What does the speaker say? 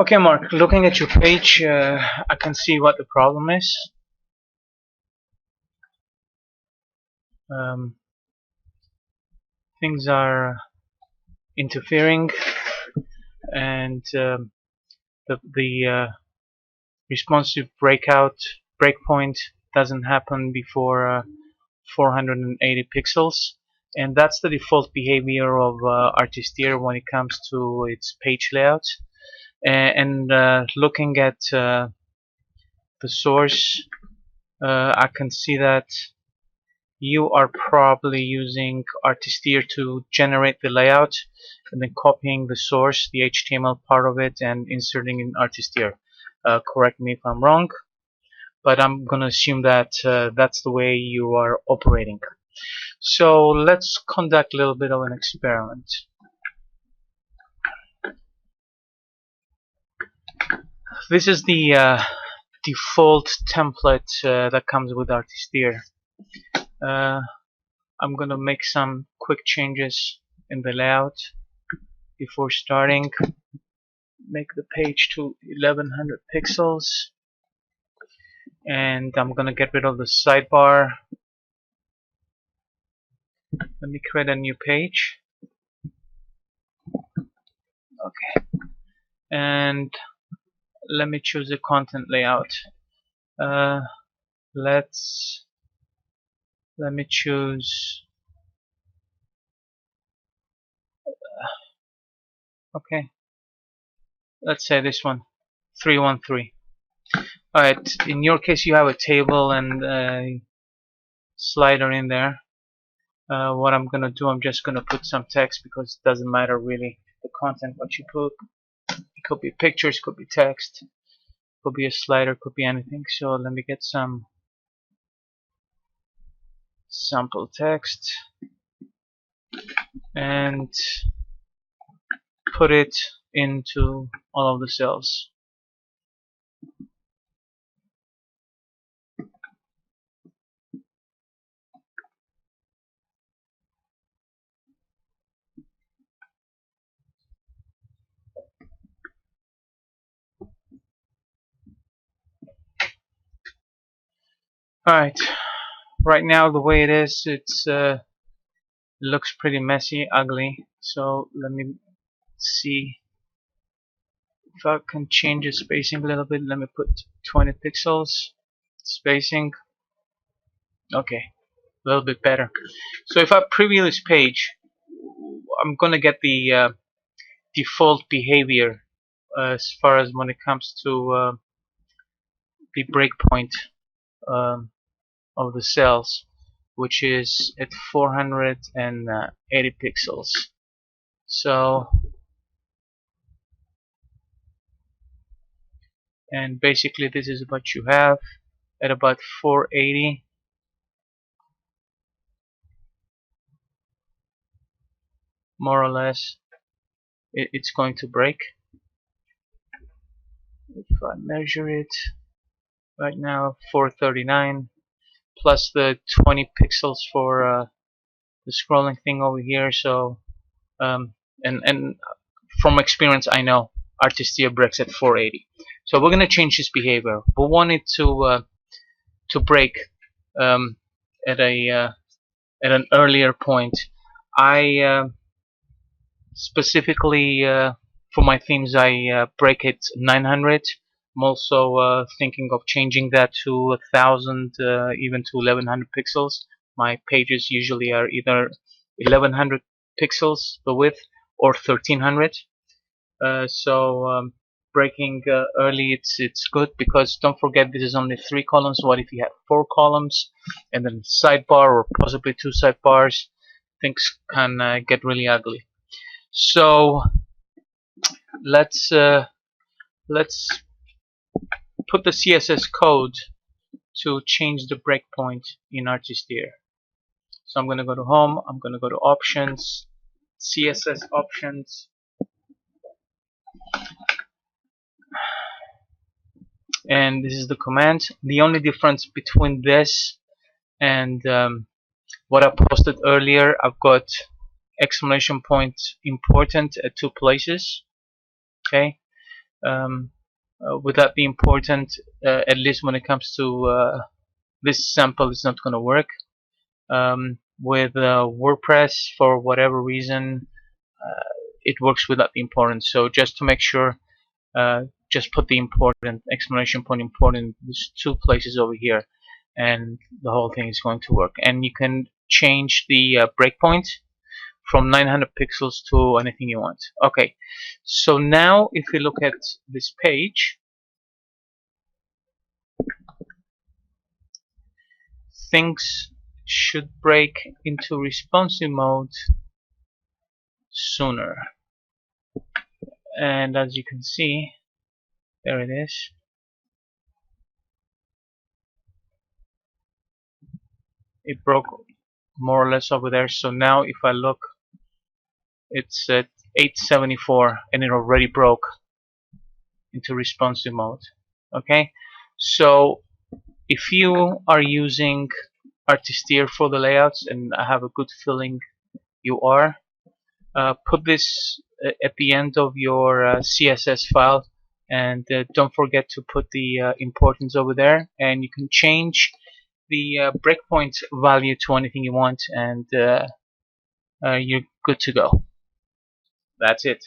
Okay, Mark, looking at your page, I can see what the problem is. Um, Things are interfering, and the responsive breakpoint doesn't happen before 480 pixels, and that's the default behavior of Artisteer when it comes to its page layout. And looking at the source, I can see that you are probably using Artisteer to generate the layout and then copying the source, the HTML part of it, and inserting in Artisteer. Correct me if I'm wrong, but I'm going to assume that that's the way you are operating. So let's conduct a little bit of an experiment. This is the default template that comes with Artisteer. I'm gonna make some quick changes in the layout before starting. Make the page to 1100 pixels, and I'm gonna get rid of the sidebar. Let me create a new page. Okay, and let me choose a content layout. Let me choose. Okay, let's say this one, 313. Alright, in your case you have a table and a slider in there. What I'm gonna do, I'm just gonna put some text because it doesn't matter really the content what you put. It could be pictures, could be text, could be a slider, could be anything. So let me get some sample text and put it into all of the cells. Alright, right now the way it is, it looks pretty messy, ugly. So let me see if I can change the spacing a little bit. Let me put 20 pixels spacing. Okay, a little bit better. So if I preview this page, I'm gonna get the default behavior as far as when it comes to the breakpoint um, of the cells, which is at 480 pixels. So, and basically this is what you have at about 480. More or less, it's going to break. If I measure it right now, 439 plus the 20 pixels for the scrolling thing over here. So and from experience I know Artisteer breaks at 480. So we're gonna change this behavior. We want it to break um, at an earlier point. I specifically for my themes I break it 900. I'm also thinking of changing that to 1000, even to 1100 pixels. My pages usually are either 1100 pixels the width or 1300. So breaking early, it's good because don't forget this is only 3 columns. What if you have 4 columns and then sidebar or possibly 2 sidebars? Things can get really ugly. So let's put the CSS code to change the breakpoint in Artisteer. So I'm going to go to Home. I'm going to go to Options, CSS Options, and this is the command. The only difference between this and what I posted earlier, I've got exclamation point important at 2 places. Okay, would that be important? At least when it comes to this sample, is not going to work. With WordPress, for whatever reason, it works without the important. So just to make sure, just put the important exclamation point important. There's two places over here, and the whole thing is going to work. And you can change the breakpoint from 900 pixels to anything you want. Okay, so now if we look at this page, things should break into responsive mode sooner. And as you can see, there it is. It broke more or less over there. So now if I look, it's at 874 and it already broke into responsive mode. Okay, so if you are using Artisteer for the layouts, and I have a good feeling you are, put this at the end of your CSS file, and don't forget to put the importance over there, and you can change the breakpoint value to anything you want, and you're good to go. That's it.